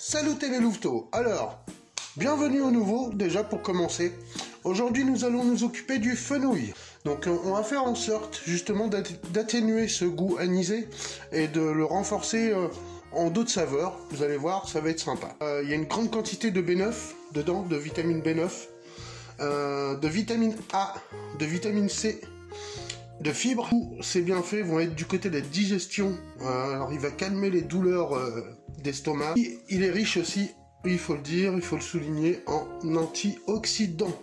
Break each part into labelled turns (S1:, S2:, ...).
S1: Salut les louveteaux. Alors, bienvenue au nouveau, déjà pour commencer. Aujourd'hui, nous allons nous occuper du fenouil. Donc, on va faire en sorte, justement, d'atténuer ce goût anisé et de le renforcer en d'autres saveurs. Vous allez voir, ça va être sympa. Il y a une grande quantité de B9 dedans, de vitamine B9, de vitamine A, de vitamine C, de fibres. Tous ces bienfaits vont être du côté de la digestion. Alors, il va calmer les douleurs d'estomac. Il est riche aussi, il faut le dire, il faut le souligner, en antioxydants.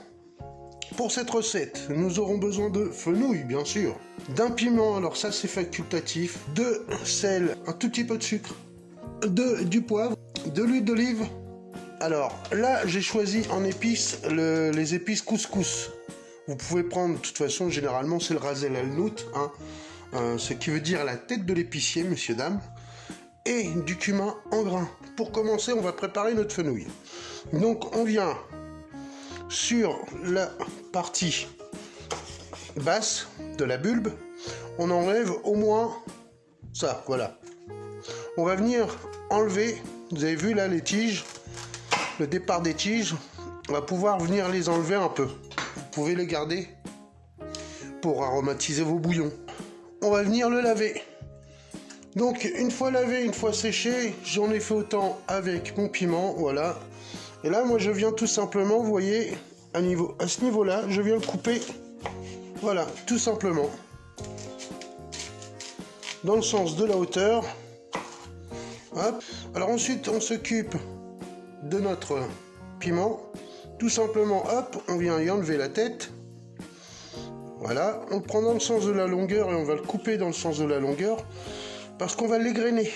S1: Pour cette recette, nous aurons besoin de fenouil, bien sûr, d'un piment, alors ça c'est facultatif, de sel, un tout petit peu de sucre, du poivre, de l'huile d'olive. Alors là, j'ai choisi en épices les épices couscous. Vous pouvez prendre, de toute façon, généralement c'est le ras el hanout, ce qui veut dire la tête de l'épicier, messieurs, dames, et du cumin en grains. Pour commencer, on va préparer notre fenouil. Donc on vient sur la partie basse de la bulbe, on enlève au moins ça, voilà. On va venir enlever, vous avez vu là les tiges, le départ des tiges, on va pouvoir venir les enlever un peu. Vous pouvez les garder pour aromatiser vos bouillons. On va venir le laver. Donc une fois lavé, une fois séché, j'en ai fait autant avec mon piment, voilà. Et là, moi, je viens tout simplement, vous voyez, à ce niveau-là, je viens le couper, voilà, tout simplement, dans le sens de la hauteur. Hop. Alors ensuite, on s'occupe de notre piment. Tout simplement, hop, on vient y enlever la tête. Voilà, on le prend dans le sens de la longueur et on va le couper dans le sens de la longueur parce qu'on va l'égrener,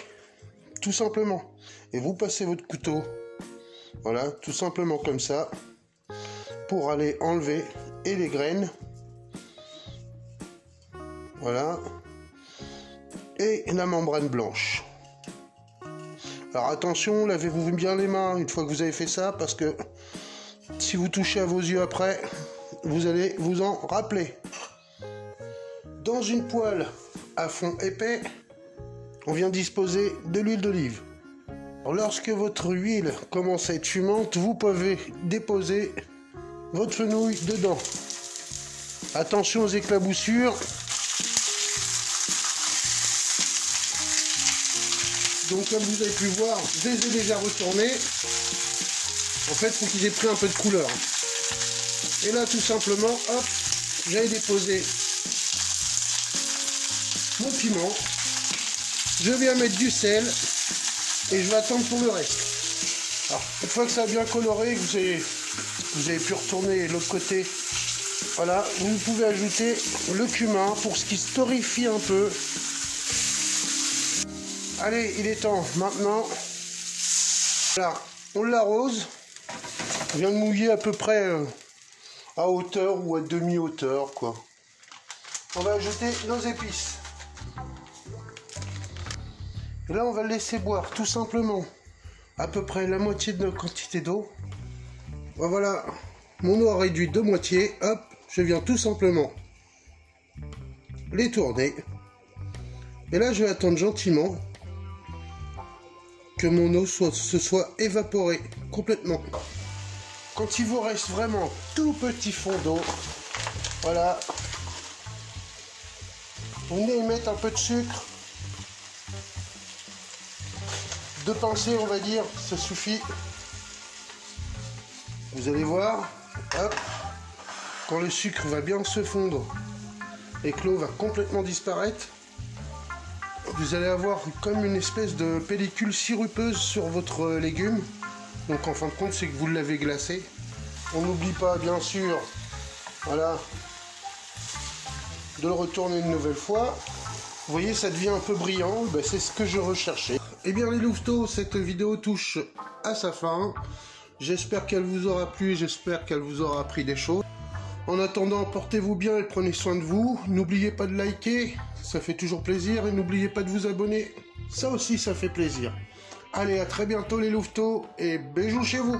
S1: tout simplement. Et vous passez votre couteau, voilà, tout simplement comme ça, pour aller enlever et les graines. Voilà. Et la membrane blanche. Alors attention, lavez-vous bien les mains une fois que vous avez fait ça, parce que si vous touchez à vos yeux après, vous allez vous en rappeler. Dans une poêle à fond épais, on vient disposer de l'huile d'olive. Lorsque votre huile commence à être fumante, vous pouvez déposer votre fenouil dedans. Attention aux éclaboussures. Donc comme vous avez pu voir, je les ai déjà retournés. En fait, il faut qu'ils aient pris un peu de couleur. Et là, tout simplement, hop, j'ai déposé mon piment. Je viens mettre du sel et je vais attendre pour le reste. Alors, une fois que ça a bien coloré, que vous avez pu retourner de l'autre côté, voilà, vous pouvez ajouter le cumin pour ce qui se torréfie un peu. Allez, il est temps maintenant. Voilà, on l'arrose. On vient de mouiller à peu près à hauteur ou à demi-hauteur, quoi. On va ajouter nos épices. Et là, on va le laisser boire, tout simplement, à peu près la moitié de notre quantité d'eau. Voilà, mon eau a réduit de moitié. Hop, je viens tout simplement les tourner. Et là, je vais attendre gentiment que mon eau se soit évaporée complètement. Quand il vous reste vraiment tout petit fond d'eau, voilà, vous venez y mettre un peu de sucre. 2 pincées, on va dire, ça suffit. Vous allez voir, hop, quand le sucre va bien se fondre et que l'eau va complètement disparaître, vous allez avoir comme une espèce de pellicule sirupeuse sur votre légume. Donc en fin de compte, c'est que vous l'avez glacé. On n'oublie pas, bien sûr, voilà, de le retourner une nouvelle fois. Vous voyez, ça devient un peu brillant, ben, c'est ce que je recherchais. Eh bien les louveteaux, cette vidéo touche à sa fin. J'espère qu'elle vous aura plu, j'espère qu'elle vous aura appris des choses. En attendant, portez-vous bien et prenez soin de vous. N'oubliez pas de liker, ça fait toujours plaisir. Et n'oubliez pas de vous abonner, ça aussi ça fait plaisir. Allez, à très bientôt les louveteaux et bisous chez vous.